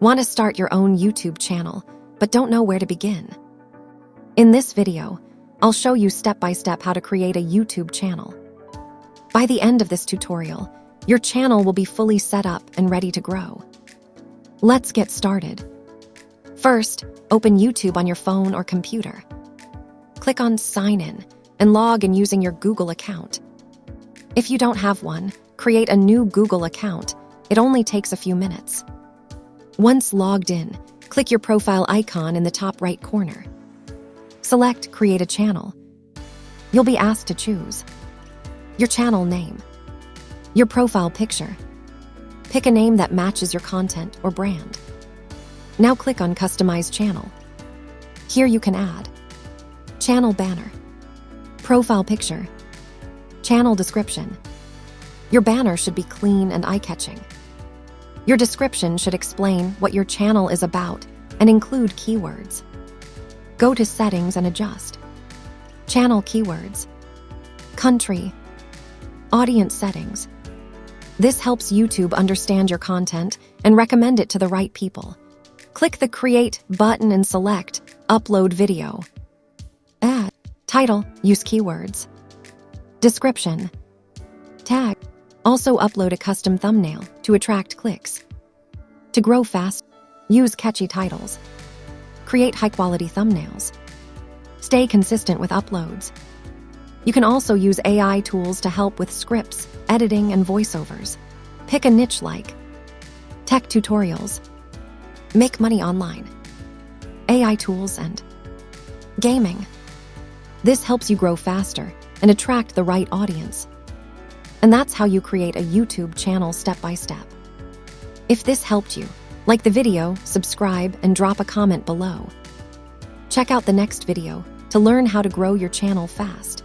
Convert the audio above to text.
Want to start your own YouTube channel, but don't know where to begin? In this video, I'll show you step-by-step how to create a YouTube channel. By the end of this tutorial, your channel will be fully set up and ready to grow. Let's get started. First, open YouTube on your phone or computer. Click on Sign In and log in using your Google account. If you don't have one, create a new Google account. It only takes a few minutes. Once logged in, click your profile icon in the top right corner. Select Create a Channel. You'll be asked to choose your channel name, your profile picture. Pick a name that matches your content or brand. Now click on Customize Channel. Here you can add channel banner, profile picture, channel description. Your banner should be clean and eye-catching. Your description should explain what your channel is about and include keywords. Go to Settings and adjust. Channel keywords, country, audience settings. This helps YouTube understand your content and recommend it to the right people. Click the Create button and select Upload Video. Add title, use keywords. Description, tag. Also upload a custom thumbnail to attract clicks. To grow fast, use catchy titles. Create high-quality thumbnails. Stay consistent with uploads. You can also use AI tools to help with scripts, editing, and voiceovers. Pick a niche like tech tutorials, make money online, AI tools, and gaming. This helps you grow faster and attract the right audience. And that's how you create a YouTube channel step by step. If this helped you, like the video, subscribe, and drop a comment below. Check out the next video to learn how to grow your channel fast.